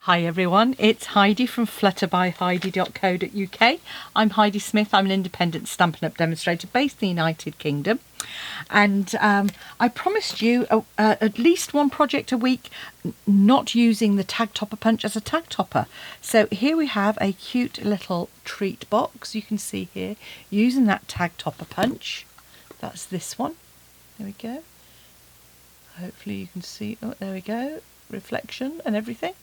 Hi everyone, it's Heidi from flutterbyheidi.co.uk. I'm Heidi Smith. I'm an independent Stampin' Up! Demonstrator based in the United Kingdom, and I promised you at least one project a week not using the tag topper punch as a tag topper. So here we have a cute little treat box, you can see here, using that tag topper punch. That's this one. There we go. Hopefully you can see, oh there we go, reflection and everything.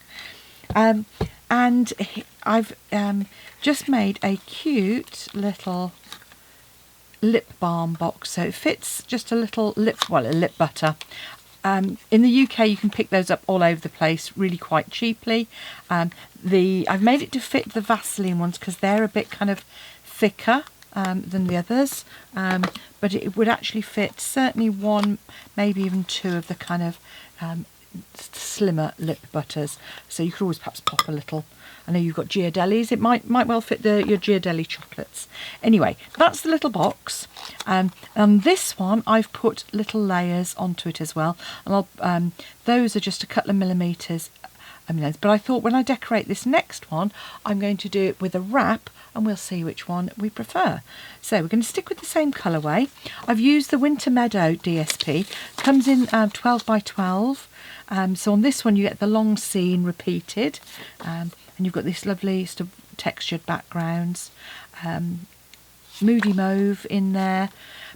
And I've just made a cute little lip balm box, so it fits just a little lip butter. In the UK you can pick those up all over the place really quite cheaply. I've made it to fit the Vaseline ones because they're a bit kind of thicker than the others, but it would actually fit certainly one, maybe even two of the kind of slimmer lip butters, so you could always perhaps pop a little. I know you've got Ghirardelli's, it might well fit your Ghirardelli chocolates. Anyway, that's the little box, and this one I've put little layers onto it as well, and those are just a couple of millimeters. But I thought when I decorate this next one, I'm going to do it with a wrap, and we'll see which one we prefer. So we're going to stick with the same colourway. I've used the Winter Meadow DSP, comes in 12 by 12. So on this one you get the long scene repeated, and you've got this lovely sort of textured backgrounds, moody mauve in there,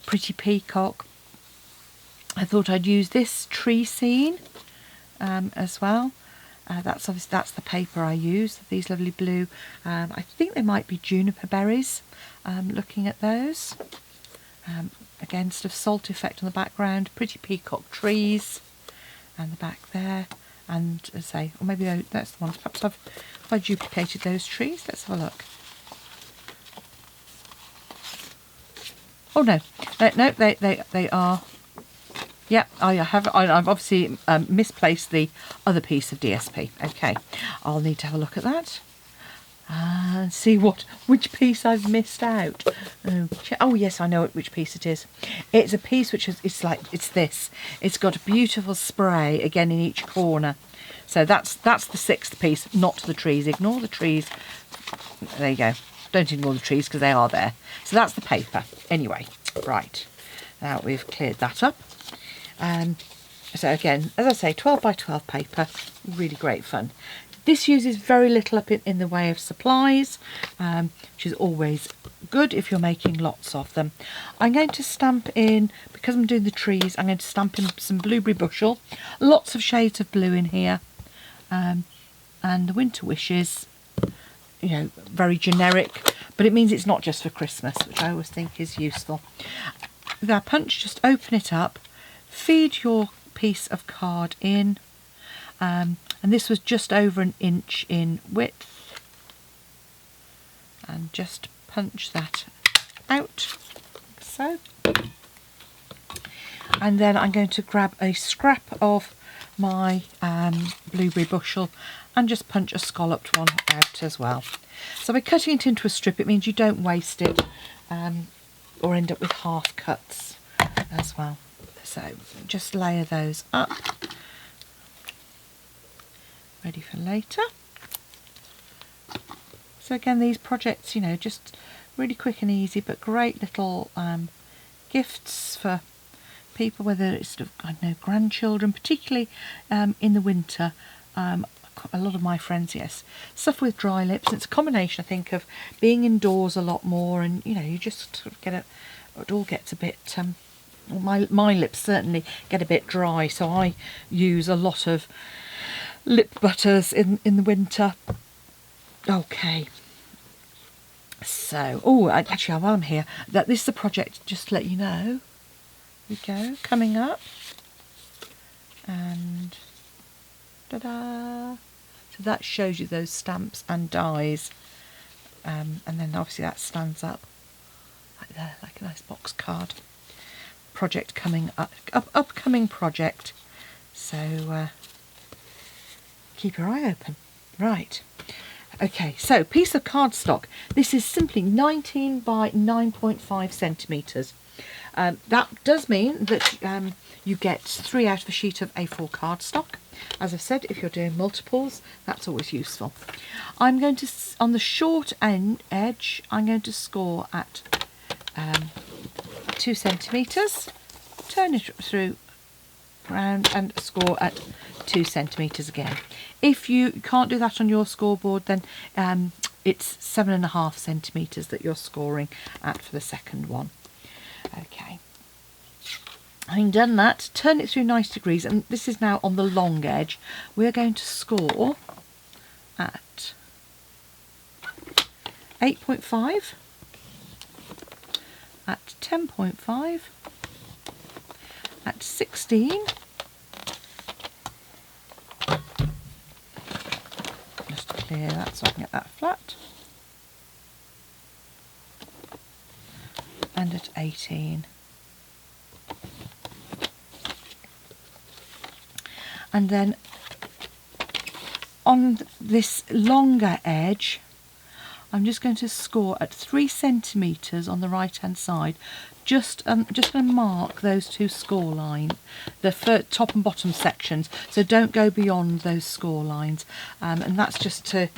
pretty peacock. I thought I'd use this tree scene as well. That's the paper I use, these lovely blue, I think they might be juniper berries, looking at those. Again, sort of salt effect on the background, pretty peacock trees, and the back there, and as I say, or maybe that's the ones, perhaps have I duplicated those trees? Let's have a look. Oh no, no, they are. Yeah, I've obviously misplaced the other piece of DSP. Okay, I'll need to have a look at that and see which piece I've missed out. Oh yes, I know which piece it is. It's a piece which is it's this. It's got a beautiful spray again in each corner. So that's the sixth piece, not the trees. Ignore the trees. There you go. Don't ignore the trees because they are there. So that's the paper. Anyway, right. Now we've cleared that up. So again, as I say, 12 by 12 paper, really great fun. This uses very little up in the way of supplies, which is always good if you're making lots of them. I'm going to stamp in, because I'm doing the trees, I'm going to stamp in some blueberry bushel, lots of shades of blue in here, and the winter wishes, you know, very generic, but it means it's not just for Christmas, which I always think is useful. With our punch, just open it up, feed your piece of card in, and this was just over an inch in width, and just punch that out like so. And then I'm going to grab a scrap of my blueberry bushel and just punch a scalloped one out as well. So by cutting it into a strip, it means you don't waste it or end up with half cuts as well. So just layer those up, ready for later. So again, these projects, you know, just really quick and easy, but great little gifts for people, whether it's sort of, I don't know, grandchildren, particularly in the winter. A lot of my friends, yes, suffer with dry lips. And it's a combination, I think, of being indoors a lot more, and you know, you just sort of it all gets a bit. My lips certainly get a bit dry, so I use a lot of lip butters in the winter. Okay. So, actually, while I'm here, this is a project, just to let you know. Here we go, coming up. And ta-da! So that shows you those stamps and dies. And then obviously that stands up like there, like a nice box card. Project coming up, upcoming project. So keep your eye open. Right. Okay, so piece of cardstock. This is simply 19 by 9.5 centimetres. That does mean that you get 3 out of a sheet of A4 cardstock. As I've said, if you're doing multiples, that's always useful. I'm going to, on the short edge, I'm going to score at 2 centimetres, turn it through round and score at 2 centimetres again. If you can't do that on your scoreboard, then it's 7.5 centimetres that you're scoring at for the second one. Okay. Having done that, turn it through 90 degrees, and this is now on the long edge. We're going to score at 8.5, at 10.5, at 16, just to clear that so I can get that flat, and at 18. And then on this longer edge, I'm just going to score at 3 centimetres on the right hand side. Just going to mark those two score lines, the top and bottom sections, so don't go beyond those score lines, and that's just to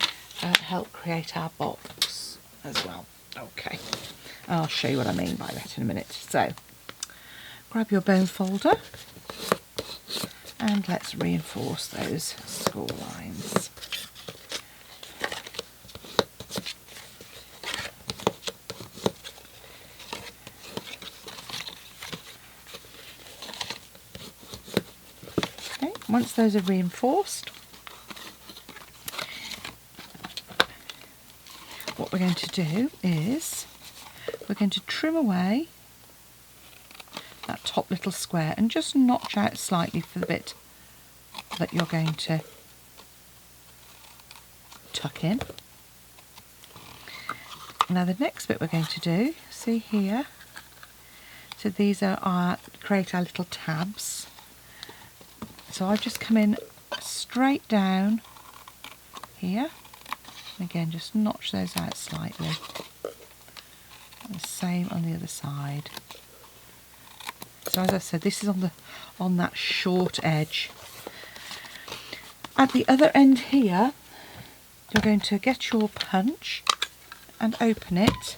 help create our box as well. Okay, I'll show you what I mean by that in a minute. So grab your bone folder and let's reinforce those score lines. Okay, once those are reinforced, what we're going to do is we're going to trim away that top little square and just notch out slightly for the bit that you're going to tuck in. Now the next bit we're going to do, see here, so these are our, create our little tabs. So I've just come in straight down here, and again just notch those out slightly, and the same on the other side. So as I said, this is on that short edge. At the other end here, you're going to get your punch and open it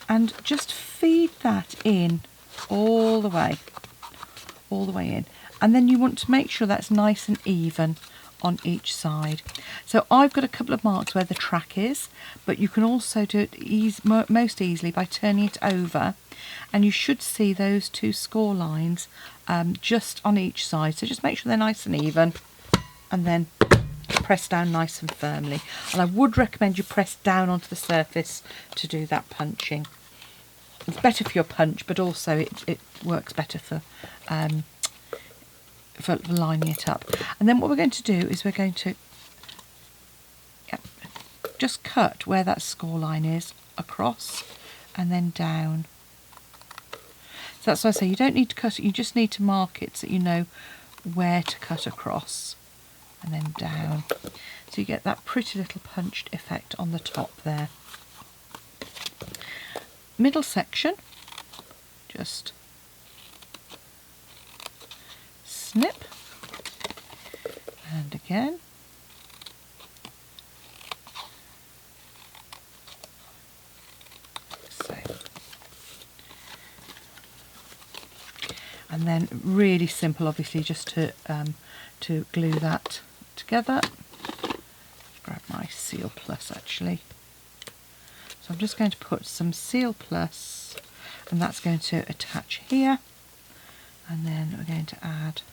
and just feed that in all the way in. And then you want to make sure that's nice and even on each side. So I've got a couple of marks where the track is, but you can also do it most easily by turning it over, and you should see those two score lines just on each side. So just make sure they're nice and even, and then press down nice and firmly. And I would recommend you press down onto the surface to do that punching. It's better for your punch, but also it works better for lining it up. And then what we're going to do is we're going to just cut where that score line is across and then down. So that's why I say you don't need to cut it, you just need to mark it so you know where to cut across and then down. So you get that pretty little punched effect on the top there. Middle section, just snip, and again, so, and then really simple, obviously, just to glue that together. Grab my Seal Plus actually. So I'm just going to put some Seal Plus, and that's going to attach here, and then we're going to add,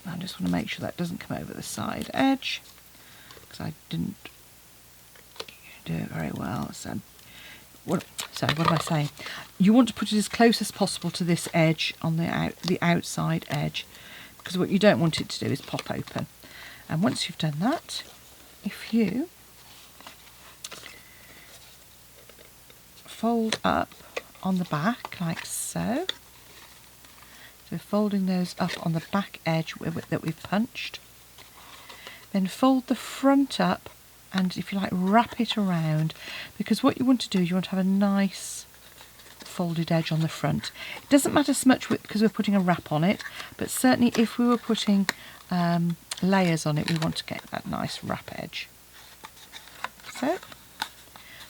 I just want to make sure that doesn't come over the side edge because I didn't do it very well. So what am I saying? You want to put it as close as possible to this edge on the outside edge, because what you don't want it to do is pop open. And once you've done that, if you fold up on the back like so, so folding those up on the back edge that we've punched, then fold the front up and, if you like, wrap it around, because what you want to do is you want to have a nice folded edge on the front. It doesn't matter so much because we're putting a wrap on it, but certainly if we were putting layers on it, we want to get that nice wrap edge. So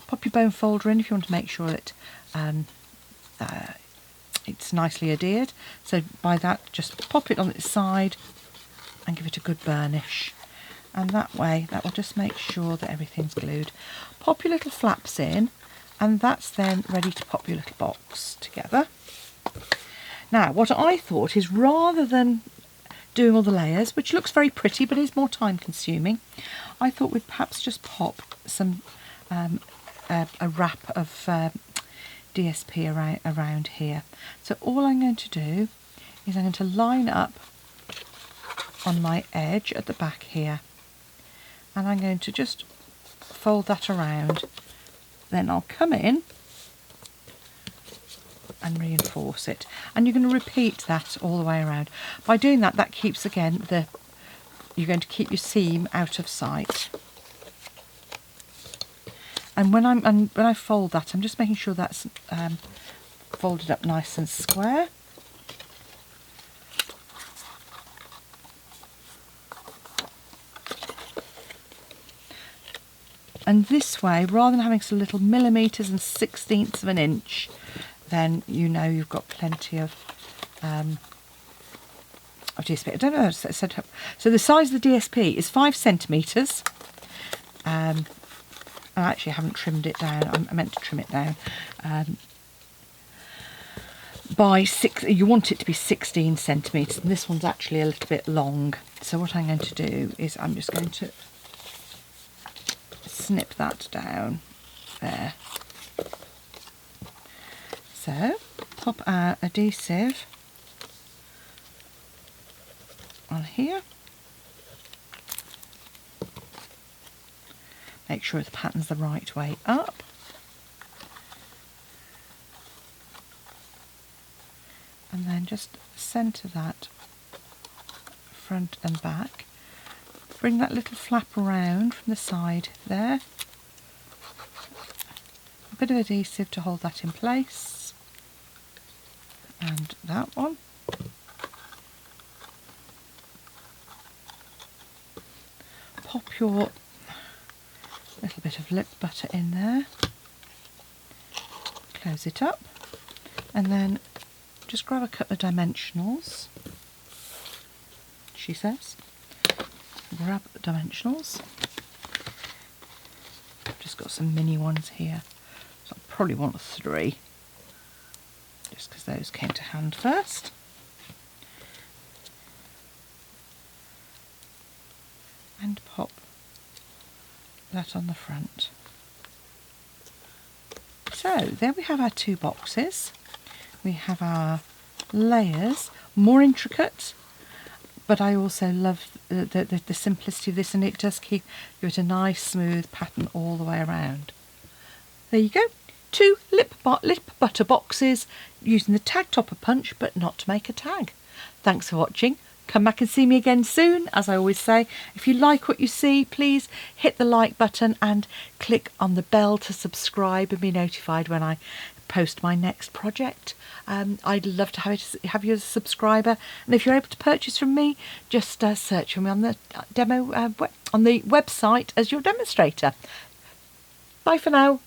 pop your bone folder in if you want to make sure that it's nicely adhered. So by that, just pop it on its side and give it a good burnish. And that way, that will just make sure that everything's glued. Pop your little flaps in, and that's then ready to pop your little box together. Now, what I thought is, rather than doing all the layers, which looks very pretty but is more time consuming, I thought we'd perhaps just pop some a wrap of DSP around here. So all I'm going to do is I'm going to line up on my edge at the back here, and I'm going to just fold that around. Then I'll come in and reinforce it, and you're going to repeat that all the way around. By doing that, that keeps, again, you're going to keep your seam out of sight. And when I fold that, I'm just making sure that's folded up nice and square. And this way, rather than having some little millimetres and 1/16 of an inch, then you know you've got plenty of DSP. I don't know. So the size of the DSP is 5 centimetres. I actually haven't trimmed it down. I meant to trim it down. By 6, you want it to be 16 centimetres, and this one's actually a little bit long. So what I'm going to do is I'm just going to snip that down there. So pop our adhesive on here. Make sure the pattern's the right way up. And then just centre that front and back. Bring that little flap around from the side there. A bit of adhesive to hold that in place. And that one. Pop your little bit of lip butter in there. Close it up. And then just grab a couple of dimensionals, she says. Grab the dimensionals. I've just got some mini ones here, so I probably want 3, just because those came to hand first. And pop that on the front. So there we have our 2 boxes. We have our layers, more intricate, but I also love the simplicity of this, and it does give it a nice smooth pattern all the way around. There you go, 2 lip butter boxes using the tag topper punch, but not to make a tag. Thanks for watching. Come back and see me again soon. As I always say, if you like what you see, please hit the like button and click on the bell to subscribe and be notified when I post my next project. I'd love to have you as a subscriber, and if you're able to purchase from me, just search for me on the on the website as your demonstrator. Bye for now.